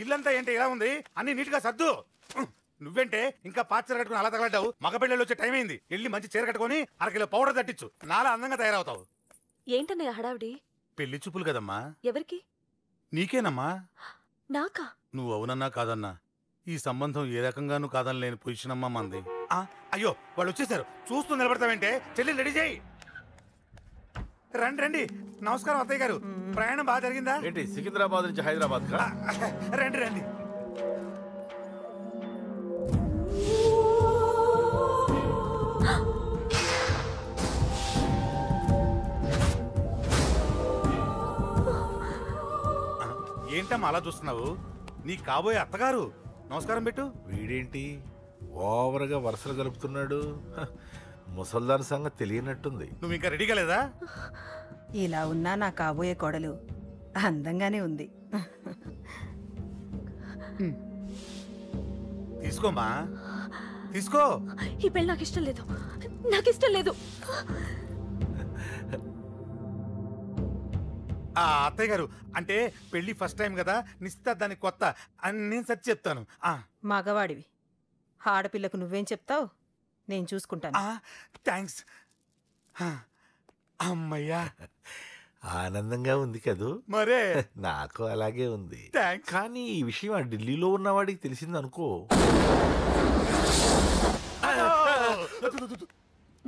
ఇల్లంతా ఏంటి ఇలా ఉంది? అన్ని నీట్ గా సర్దు. నువ్వేంటే ఇంకా పాత చీర కట్టుకుని అలా తగలడ్డావు? మగ పెళ్ళిళ్ళు వచ్చే టైం అయింది. వెళ్ళి మంచి చీర కట్టుకుని అరకిలో పౌడర్ తట్టించు. నాలా అందంగా తయారవుతావు. ఏంటన్నయ్య హడావిడి? పెళ్లి చూపులు కదమ్మా. ఎవరికి? నీకేనమ్మా. నాకా? నువ్వు అవునన్నా కాదన్నా ఈ సంబంధం ఏ రకంగానూ కాదని లేని పొజిషన్ అమ్మా మంది. అయ్యో వాళ్ళు వచ్చేసారు. చూస్తూ నిలబడతావేంటే? చెల్లి రెడీ చేయి. రండి రండి. నమస్కారం అత్తయ్య గారు. ప్రయాణం బాగా జరిగిందా? ఏంటి సికింద్రాబాద్ నుంచి హైదరాబాద్? రండి రండి. ఏంటమ్మా అలా చూస్తున్నావు? నీ కాబోయే అత్తగారు. నమస్కారం పెట్టు. వీడేంటి ఓవర్గా వరుసలు గలుపుతున్నాడు? ముసల్దాన్ సంగతి తెలియనట్టుంది. నువ్వు ఇంకా రెడీగా లేదా? ఇలా ఉన్నా నా కాబోయే కోడలు అందంగానే ఉంది. తీసుకోమ్మా తీసుకో. ఈ పెళ్ళి నాకు ఇష్టం లేదు. నాకు ఇష్టం లేదు. అత్తయ్య గారు అంటే పెళ్లి ఫస్ట్ టైం కదా, నిశ్చితార్థానికి కొత్త అని నేను సరి చెప్తాను. మగవాడివి, ఆడపిల్లకు నువ్వేం చెప్తావు? నేను చూసుకుంటాను. థ్యాంక్స్. అమ్మయ్యా ఆనందంగా ఉంది కదూ? మరే నాకు అలాగే ఉంది. కానీ ఈ విషయం ఆ ఢిల్లీలో ఉన్నవాడికి తెలిసింది అనుకో.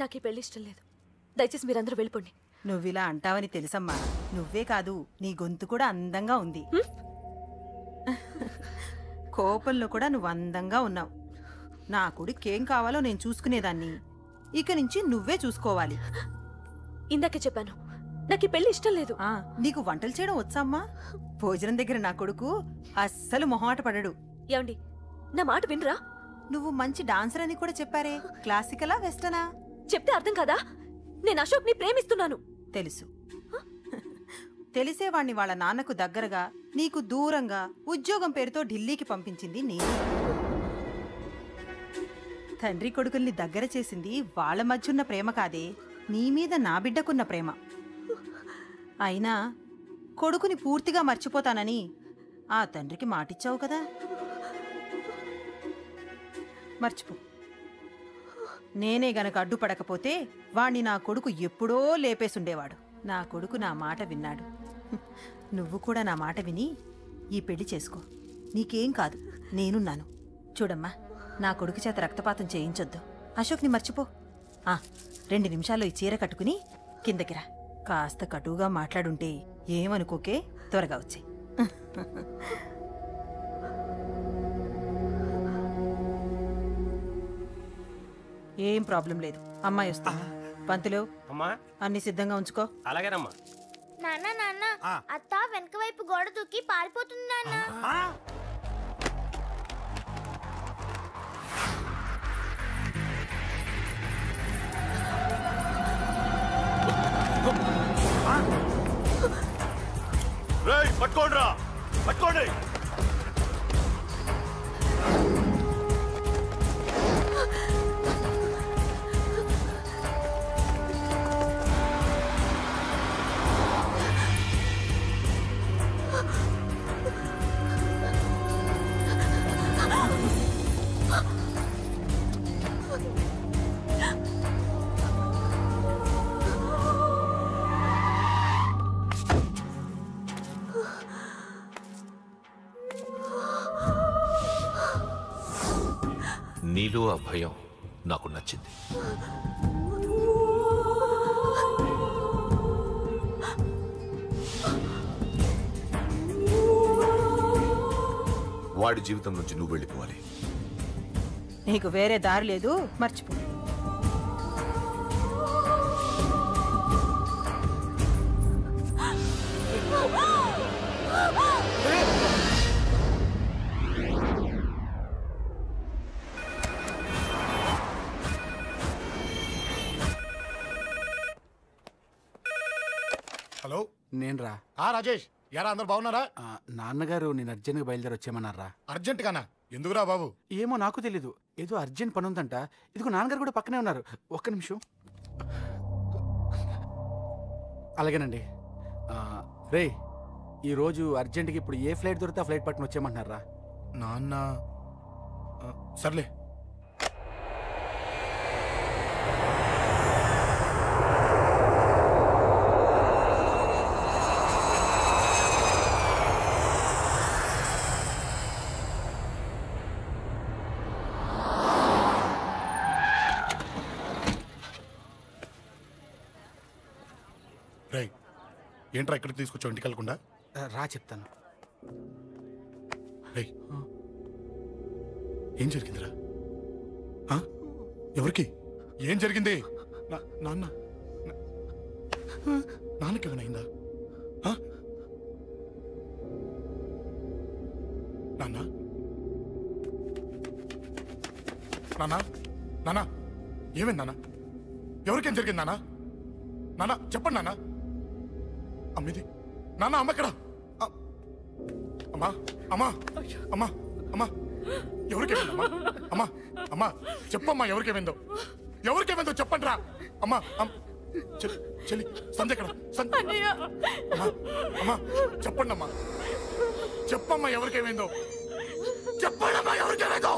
నాకు ఈ పెళ్లి ఇష్టం లేదు. దయచేసి మీరందరూ వెళ్ళిపోండి. నువ్విలా అంటావని తెలుసమ్మా. నువ్వే కాదు, నీ గొంతు కూడా అందంగా ఉంది. కోపంలో కూడా నువ్వు అందంగా ఉన్నావు. నా కొడుకేం కావాలో నేను చూసుకునేదాన్ని. ఇక నుంచి నువ్వే చూసుకోవాలి. ఇందాకే చెప్పాను, నాకు ఈ పెళ్లి ఇష్టం లేదు. నీకు వంటలు చేయడం వచ్చామ్మా? భోజనం దగ్గర నా కొడుకు అస్సలు మొహమాట పడడు. ఏమండి, నా మాట వినరా? నువ్వు మంచి డాన్సర్ అని కూడా చెప్పారే. క్లాసికలా వెస్టర్నా? చెప్తే అర్థం కాదా? నేను అశోక్ ని ప్రేమిస్తున్నాను. తెలుసు. తెలిసేవాణ్ణి వాళ్ళ నాన్నకు దగ్గరగా, నీకు దూరంగా ఉద్యోగం పేరుతో ఢిల్లీకి పంపించింది నేను. తండ్రి కొడుకుల్ని దగ్గర చేసింది వాళ్ళ మధ్యున్న ప్రేమ కాదే, నీ మీద నా బిడ్డకున్న ప్రేమ. అయినా కొడుకుని పూర్తిగా మర్చిపోతానని ఆ తండ్రికి మాటిచ్చావు కదా. మర్చిపో. నేనే గనక అడ్డుపడకపోతే వాణ్ణి నా కొడుకు ఎప్పుడో లేపేసుండేవాడు. నా కొడుకు నా మాట విన్నాడు. నువ్వు కూడా నా మాట విని ఈ పెళ్లి చేసుకో. నీకేం కాదు, నేనున్నాను. చూడమ్మా, నా కొడుకు చేత రక్తపాతం చేయించొద్దు. అశోక్ని మర్చిపో. 2 నిమిషాల్లో ఈ చీర కట్టుకుని కిందకిరా. కాస్త కటువుగా మాట్లాడుంటే ఏమనుకోకే, త్వరగా వచ్చే. ఏం ప్రాబ్లం లేదు. అమ్మాయి వస్తా. పంతులు, అన్ని సిద్ధంగా ఉంచుకో. అలాగేనమ్మా. నాన్న నాన్న, అత్త వెనక వైపు గోడ దూకి పారిపోతుంది నాన్న. పట్టుకోండి రా, పట్టుకోండి. నీలో ఆ భయం నాకు నచ్చింది. వాడి జీవితం నుంచి నువ్వు వెళ్ళిపోవాలి. నీకు వేరే దారి లేదు, మర్చిపో. హలో, నేను రా. రాజేష్, యారా అందరు బాగున్నారా? నాన్నగారు నేను అర్జెంట్గా బయలుదేరి వచ్చేయమన్నారా. అర్జెంట్ గానా? ఎందుకురా బాబు? ఏమో నాకు తెలీదు, ఏదో అర్జెంట్ పని ఉందంట. ఇదిగో నాన్నగారు కూడా పక్కనే ఉన్నారు. ఒక్క నిమిషం. అలాగేనండి. రే, ఈ రోజు అర్జెంట్కి ఇప్పుడు ఏ ఫ్లైట్ దొరికితే ఆ ఫ్లైట్ పట్టుకుని వచ్చేయమంటున్నారా? నాన్న సర్లే. రై ఏంట్రా ఇక్కడికి తీసుకొచ్చావు ఇంటికి వెళ్ళకుండా? రా చెప్తాను. రై ఏం జరిగిందిరా? ఎవరికి ఏం జరిగింది? నాన్న నాన్నకి ఏమైనా నాన్న నాన్న నాన్న ఏమైంది నాన్న? ఎవరికేం జరిగింది నాన్న? నాన్న చెప్పండి నాన్న. అమ్మిది నాన్న అమ్మ ఎక్కడ? అమ్మా అమ్మా అమ్మా అమ్మా ఎవరికేమైందమ్మా? అమ్మా అమ్మా చెప్పమ్మా ఎవరికేమైందో? ఎవరికేమైందో చెప్పండి రా. అమ్మా చెల్లి సంధ్య ఎక్కడ? అమ్మా అమ్మా చెప్పండి అమ్మా. చెప్పమ్మా ఎవరికేమైందో? చెప్పండి అమ్మా ఎవరికేమైందో?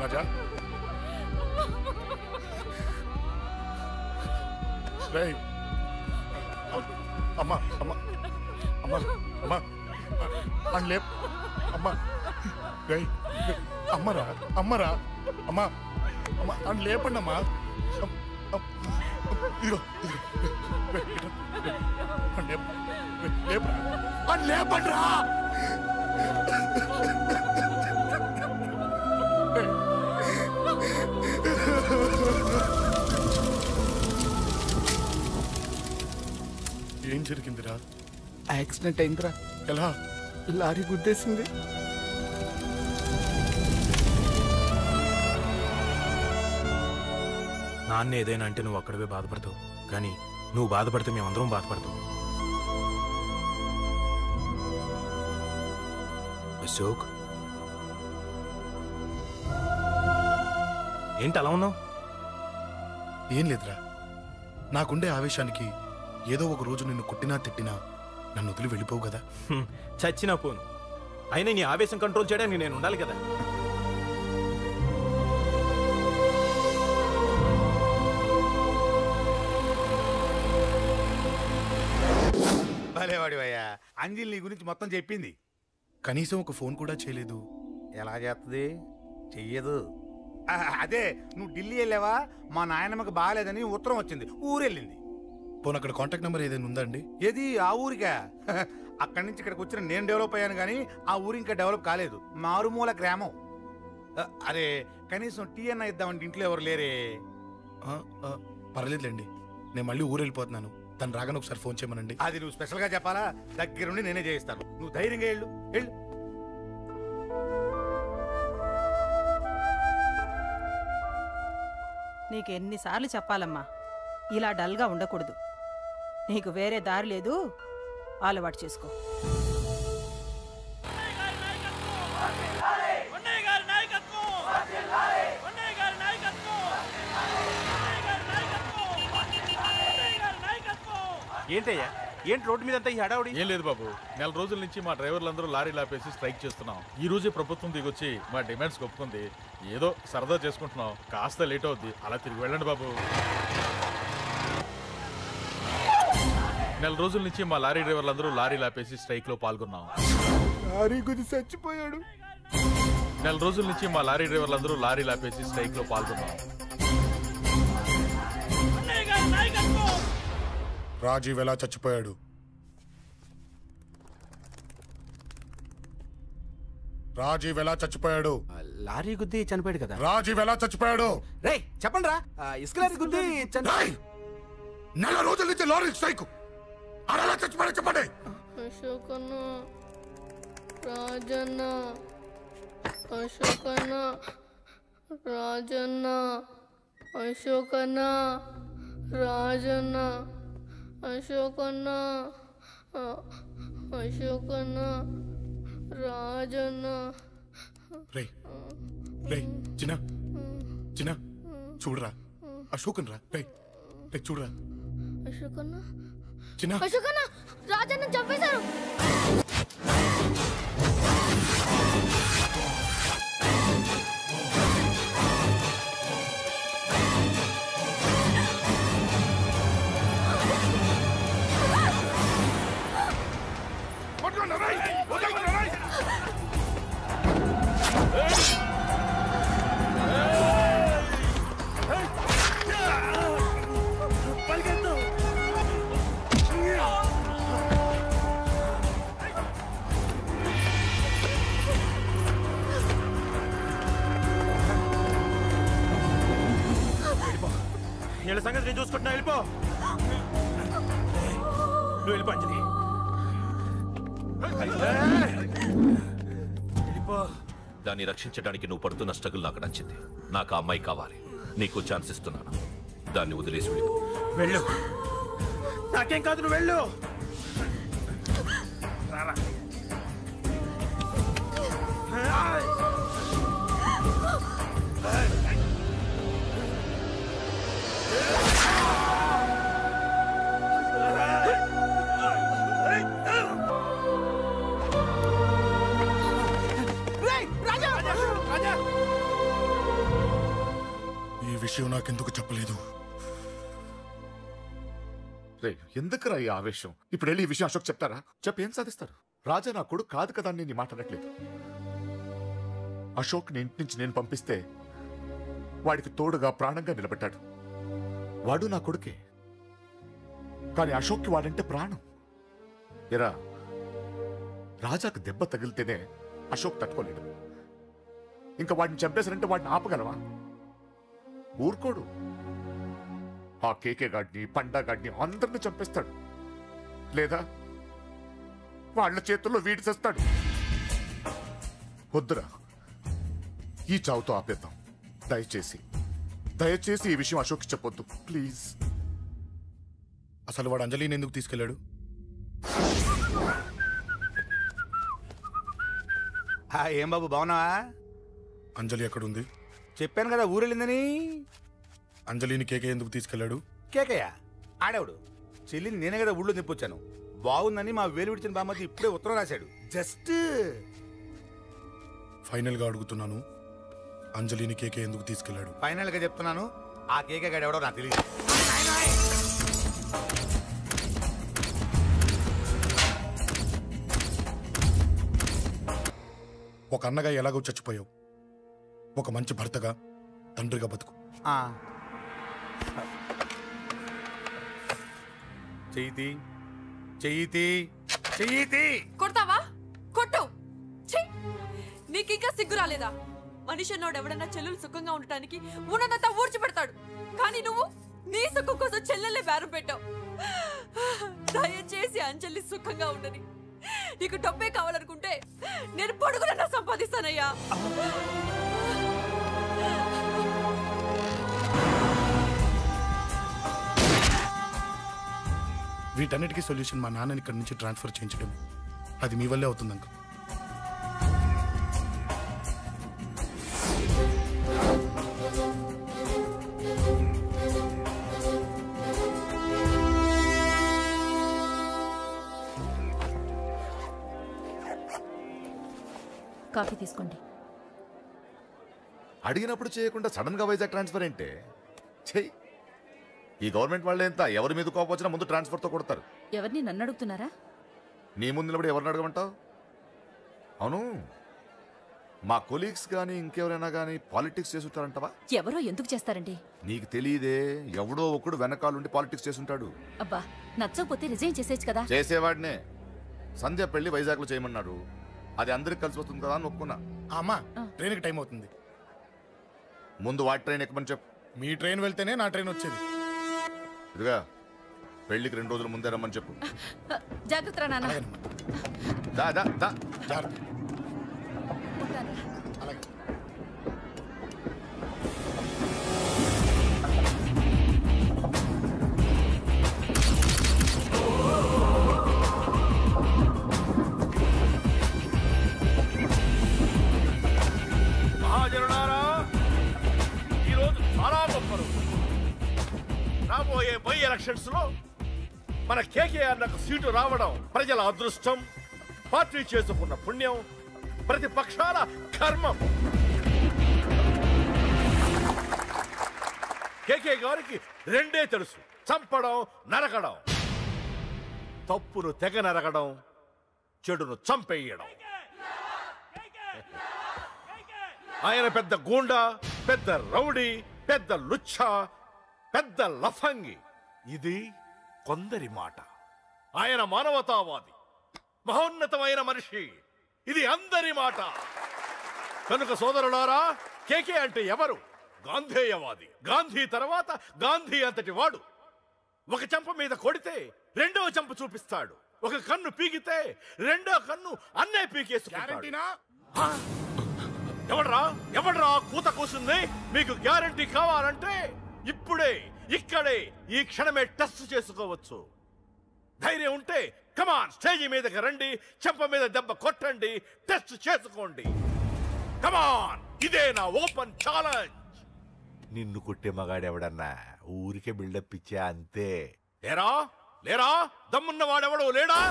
రాజా అమ్మా అమ్మా అమ్మా అమ్మా అని లేప్ అమ్మా అమ్మరా అమ్మరా అమ్మా అమ్మా అని లేపండి అమ్మా. ఇదిగో లేపరా అని లేపండి రా. ఏం జరిగిందిరా? యాక్సిడెంట్ అయిందిరా. ఎలా? లారీ గుద్దేసింది. నాన్న ఏదైనా అంటే నువ్వు అక్కడవే బాధపడతావు, కానీ నువ్వు బాధపడితే మేమందరం బాధపడతాం. అశోక్ ఏంటి అలా ఉన్నావు? ఏం లేదురా, నాకుండే ఆవేశానికి ఏదో ఒక రోజు నిన్ను కొట్టినా తిట్టినా నన్ను వదిలి వెళ్ళిపోవు కదా. చచ్చినా పోను, అయినా నీ ఆవేశం కంట్రోల్ చేయడానికి నేను ఉండాలి కదా. భలేవాడివయ్యా, అంజలి నీ గురించి మొత్తం చెప్పింది. కనీసం ఒక ఫోన్ కూడా చేయలేదు. ఎలా చేస్తుంది? చెయ్యదు. అదే నువ్వు ఢిల్లీ వెళ్ళావా, మా నాయనమ్మకి బాగాలేదని ఉత్తరం వచ్చింది, ఊరెళ్ళింది. పోనీ అక్కడ కాంటాక్ట్ నెంబర్ ఏదైనా ఉందా అండి? ఏది? ఆ ఊరికా? అక్కడి నుంచి ఇక్కడికి వచ్చిన నేను డెవలప్ అయ్యాను కానీ ఆ ఊరు ఇంకా డెవలప్ కాలేదు, మారుమూల గ్రామం. అరే కనీసం టీ అన్న ఇద్దామంటే ఇంట్లో ఎవరు లేరే. పర్లేదులేండి, నేను మళ్ళీ ఊరు వెళ్ళిపోతున్నాను. తను రాగానే ఒకసారి ఫోన్ చేయమనండి. అది నువ్వు స్పెషల్గా చెప్పాలా? దగ్గరుండి నేనే చేయిస్తాను, నువ్వు ధైర్యంగా వెళ్ళు. వెళ్ళు. నీకెన్నిసార్లు చెప్పాలమ్మా, ఇలా డల్గా ఉండకూడదు. నీకు వేరే దారి లేదు, అలవాటు చేసుకో. ఏంటయ్యా, ఏంటి రోడ్డు మీద అంతా ఈ హడావుడి? ఏం లేదు బాబు, నెల రోజుల నుంచి మా డ్రైవర్లందరూ లారీలు ఆపేసి స్ట్రైక్ చేస్తున్నాం. ఈ రోజే ప్రభుత్వం దిగొచ్చి మా డిమాండ్స్ ఒప్పుకుంది. ఏదో సరదా చేసుకుంటున్నాం, కాస్త లేట్ అవుద్ది, అలా తిరిగి వెళ్ళండి బాబు. నెల రోజుల నుంచి మా లారీ డ్రైవర్లందరూ లారీలు ఆపేసి స్ట్రైక్ లో పాల్గొన్నాం. లారీ గుద్ది చచ్చిపోయాడు. నెల రోజుల నుంచి మా లారీ డ్రైవర్లందరూ లారీలు ఆపేసి స్ట్రైక్ లో పాల్గొన్నాం. రాజీవ్ ఎలా చచ్చిపోయాడు? రాజీవ్ ఎలా చచ్చిపోయాడు? లారీ గుద్ది చనిపోయాడు కదా. రాజీవ్ ఎలా చచ్చిపోయాడు? రే చెప్పండి రా, ఇసుక లారీ గుద్ది రేయ్! నెల రోజుల నుంచి లారీ స్ట్రైక్, అలా చచ్చిపోయాడు చెప్పండి. అశోకన్న, రాజన్న, అశోకన్న, రాజన్న, అశోకన్న, రాజన్న, అశోకన్న, అశోకన్న, రాజన్న. రే రే చిన్న చిన్న చూడరా, అశోకన్ రా. రే రే చూడరా, అశోకన్న, చిన్న అశోకన్న, రాజన్న చంపేశారు. వీళ్ళ సంగతి నేను చూసుకుంటున్నా, వెళ్ళిపో. నువ్వు వెళ్ళిపో అంజలి. దాన్ని రక్షించడానికి నువ్వు పడుతున్న స్ట్రగుల్ నాకు నచ్చింది. నాకు ఆ అమ్మాయి కావాలి. నీకు ఛాన్స్ ఇస్తున్నాను. దాన్ని వదిలేసి వెళ్ళిపో. వెళ్ళు. నాకేం కాదు, నువ్వు వెళ్ళు. ఈ విషయం నాకెందుకు చెప్పలేదు? ఎందుకురా ఈ ఆవేశం? ఇప్పుడు వెళ్ళి ఈ విషయం అశోక్ చెప్తారా? చెప్పి ఏం సాధిస్తారు? రాజా నా కొడుకు కాదు కదా అని నేను మాట్లాడట్లేదు. అశోక్ ని ఇంటి నుంచి నేను పంపిస్తే వాడికి తోడుగా ప్రాణంగా నిలబెట్టాడు. వాడు నా కొడుకే, కానీ అశోక్కి వాడంటే ప్రాణం. ఎరా, రాజాకు దెబ్బ తగిలితేనే అశోక్ తట్టుకోలేడు. ఇంకా వాడిని చంపేశారంటే వాడిని ఆపగలవా? ఊరుకోడు. ఆ కేకే గాడిని, పండా గాడిని అందరిని చంపేస్తాడు. లేదా వాళ్ళ చేతుల్లో వీడి చేస్తాడు. వద్దురా, ఈ చావుతో ఆపేద్దాం. దయచేసి దయచేసి ఈ విషయం అశోక్ చెప్పొద్దు ప్లీజ్. అసలు వాడు అంజలిని ఎందుకు తీసుకెళ్లాడు? ఏం బాబు బాగున్నావా? అంజలి ఎక్కడుంది? చెప్పాను కదా ఊరెళ్ళిందని. అంజలిని కేకే ఎందుకు తీసుకెళ్లాడు? కేకయ్య ఆడేవుడు. చెల్లిని నేనే కదా ఊళ్ళో నిప్పొచ్చాను. బాగుందని మా వేలు విడిచిన బామ్మది ఇప్పుడే ఉత్తరం రాశాడు. జస్ట్ ఫైనల్ గా అడుగుతున్నాను, అంజలిని కేకే ఎందుకు తీసుకెళ్లాడు? ఫైనల్ గా చెప్తున్నాను, ఆ కేకే గాడు ఎవడో నాకు తెలియదు. ఒక అన్నగా ఎలాగో చచ్చిపోయావు, ఒక మంచి భర్తగా, తండ్రిగా బతుకు. చెయ్యితి చెయ్యితి చెయ్యితి. కొడతావా? కొట్టు. నీకింకా సిగ్గు రాలేదా? మనిషి అన్నోడు ఎవడన్నా చెల్లెలు సుఖంగా ఉండటానికి ఉన్నదంతా ఊడ్చిపెడతాడు. కానీ నువ్వు నీ సుఖం కోసం చెల్లెల్లే బేరం పెట్టావు. దయచేసి అంజలి సుఖంగా ఉండని. నీకు డబ్బే కావాలనుకుంటే నేను పొడుగునన్నా సంపాదిస్తానయ్యా. వీటన్నిటికీ సొల్యూషన్ మా నాన్నని ఇక్కడి నుంచి ట్రాన్స్ఫర్ చేయించడం. అది మీ వల్లే అవుతుంది అంకుల్. కాఫీ తీసుకోండి. అడిగినప్పుడు చేయకుండా సడన్ గా వైజాగ్ ట్రాన్స్ఫర్ ఏంటే? చెయ్యి. ఈ గవర్నమెంట్ వాళ్ళే ఎంత ఎవరి మీద కోపం వచ్చినా ముందు ట్రాన్స్ఫర్తో కొడతారు. ఎవరిని నన్ను అడుగుతున్నారా? నీ ముందు నిలబడి ఎవరిని అడగమంటావు? అవును, మా కొలీగ్స్ కానీ ఇంకెవరైనా కానీ పాలిటిక్స్ చేస్తుంటారంటవా? ఎవరో ఎందుకు చేస్తారండి? నీకు తెలియదే, ఎవడో ఒకడు వెనకాలండి పాలిటిక్స్ చేస్తుంటాడు. అబ్బా, నచ్చకపోతే రిజైన్ చేసేయచ్చు కదా. చేసేవాడినే. సంధ్య పెళ్లి వైజాగ్లో చేయమన్నాడు. అది అందరికి కలిసి వస్తుంది కదా అని ఒప్పుకున్నా. అమ్మా, ట్రైన్కి టైం అవుతుంది. ముందు వాటి ట్రైన్ ఎక్కమని చెప్పు. మీ ట్రైన్ వెళ్తేనే నా ట్రైన్ వచ్చేది. ఇదిగా పెళ్లికి 2 రోజుల ముందే రమ్మని చెప్పు. జాగ్రత్త నాన్న. దా దా దా. మహాజనులారా, ఈరోజు చాలా గొప్ప రోజు. రాబోయే బై ఎలక్షన్స్ లో మన కేకేఆర్ నాకు సీటు రావడం ప్రజల అదృష్టం, పార్టీ చేసుకున్న పుణ్యం, ప్రతిపక్షాల కర్మం. కేకే గారికి రెండే తెలుసు: చంపడం, నరకడం. తప్పును తెగ నరకడం, చెడును చంపేయడం. ఆయన పెద్ద గూండా, పెద్ద రౌడీ, పెద్ద లుచ్చ, పెద్ద లఫంగి. ఇది కొందరి మాట. ఆయన మానవతావాది, మహోన్నతమైన మనిషి. ఇది అందరి మాట. కనుక సోదరులారా, కేకే అంటే ఎవరు? గాంధేయవాది. గాంధీ తర్వాత గాంధీ అంతటి వాడు. ఒక చెంప మీద కొడితే రెండవ చెంప చూపిస్తాడు. ఒక కన్ను పీకితే రెండో కన్ను అన్నే పీకేసుకుంటాడు. ఎవడ్రా కూత కూసింది? మీకు గ్యారంటీ కావాలంటే ఇప్పుడే, ఇక్కడే, ఈ క్షణమే టెస్ట్ చేసుకోవచ్చు. ధైర్యం ఉంటే కమాన్, స్టేజీ మీదకి రండి, చెంప మీద దెబ్బ కొట్టండి, టెస్ట్ చేసుకోండి. కమాన్, ఇదే నా ఓపెన్ ఛాలెంజ్. నిన్ను కొట్టే మగాడెవడన్నా ఊరికే బిల్డప్ ఇచ్చా అంతే. లేరా దమ్మున్న వాడెవడో లేడా?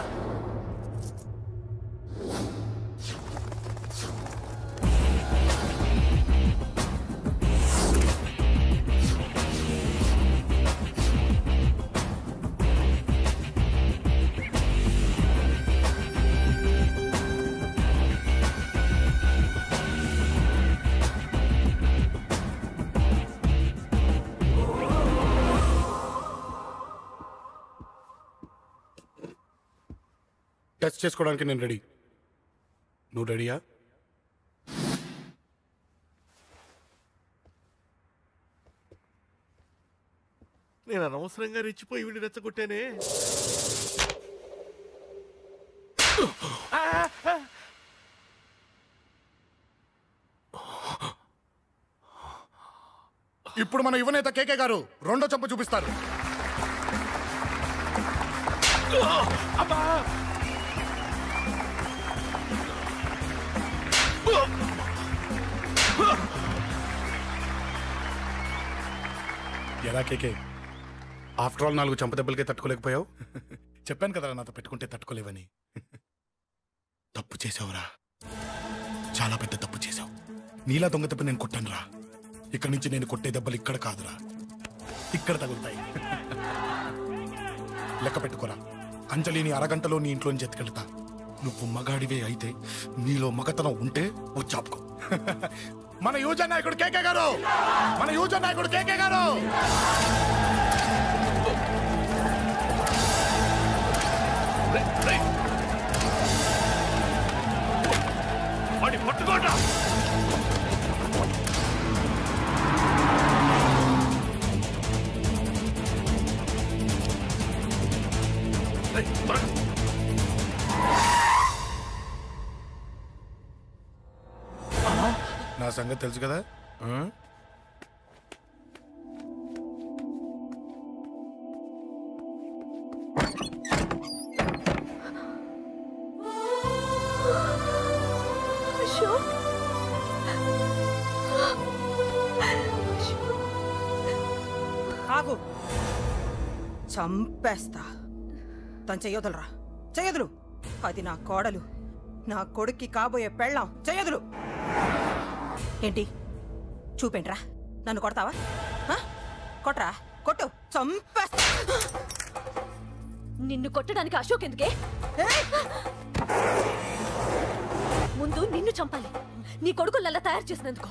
టెస్ట్ చేసుకోవడానికి నేను రెడీ. నువ్వు రెడీయా? నేను అనవసరంగా రెచ్చిపోయి వీడిని రెచ్చగొట్టానే. ఇప్పుడు మన యువనేత కేకే గారు రెండో చెంప చూపిస్తారు. ఎలా కేకే, ఆఫ్టర్ ఆల్ 4 చెంప దెబ్బలకే తట్టుకోలేకపోయావు? చెప్పాను కదా నాతో పెట్టుకుంటే తట్టుకోలేవని. తప్పు చేసావురా, చాలా పెద్ద తప్పు చేసావు. నీలా దొంగ దెబ్బ నేను కొట్టాను రా. ఇక్కడి నుంచి నేను కొట్టే దెబ్బలు ఇక్కడ కాదురా, ఇక్కడ తగులుతాయి. లెక్క పెట్టుకోరా. అంజలిని అరగంటలో నీ ఇంట్లోని ఎత్తుకెళ్తా. నువ్వు మగాడివే అయితే, నీలో మగతనం ఉంటే వచ్చాపుకో. మన యువజన నాయకుడు కేకే గారు, మన యువజన నాయకుడు కేకే గారు. పట్టుకోండి. నా సంగతి తెలుసు కదా. చంపేస్తా. తను చెయ్యొదలరా, చెయ్యదులు. అది నా కోడలు, నా కొడుక్కి కాబోయే పెళ్ళాం. చెయ్యదులు. ఏంటి చూపేంట్రా? నన్ను కొడతావా? కొట్రా, కొట్టు, చంపేస్తా. నిన్ను కొట్టడానికి అశోక్ ఎందుకే? ముందు నిన్ను చంపాలి, నీ కొడుకులల్లా తయారు చేసినందుకు.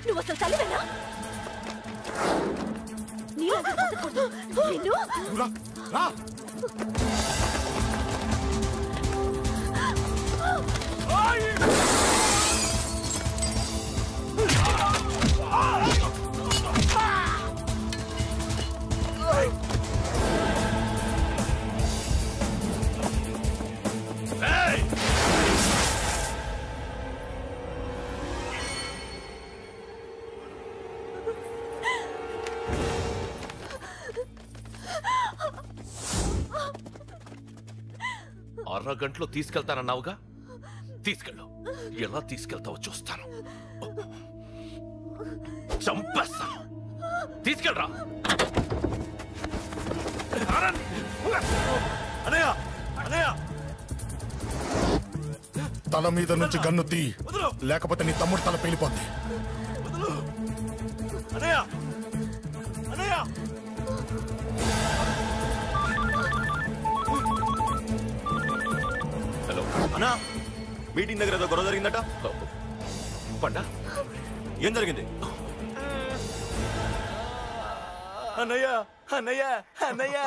నువ్వు అసలు తల్లివేనా? నిన్ను అరగంటలో తీసుకెళ్తానన్నావుగా, తీసుకెళ్ళు. ఎలా తీసుకెళ్తావో చూస్తాను. చంపేస్తాను. తీసుకెళ్ళరా. తల మీద నుంచి గన్ను తీ, లేకపోతే నీ తమ్ముడు తల పేలిపోద్ది. హలో అన్నా, మీటింగ్ దగ్గర ఏదో గొడవ జరిగిందట. పండా, ఏం జరిగింది? అన్నయ్య అన్నయ్య అన్నయ్య,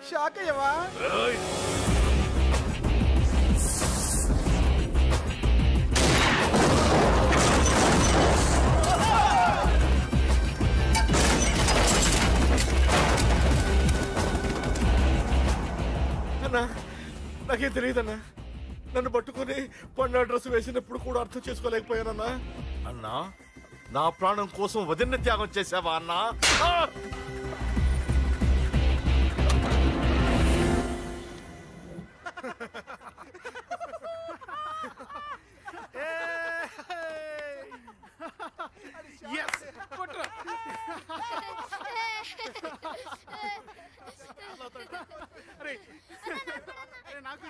షాక్ అయ్యవా? అన్నా, నాకేం తెలియదన్నా. నన్ను పట్టుకుని పండు డ్రెస్ వేసినప్పుడు కూడా అర్థం చేసుకోలేకపోయానన్నా. అన్నా, నా ప్రాణం కోసం వదిన త్యాగం చేసావా అన్నా? నాకు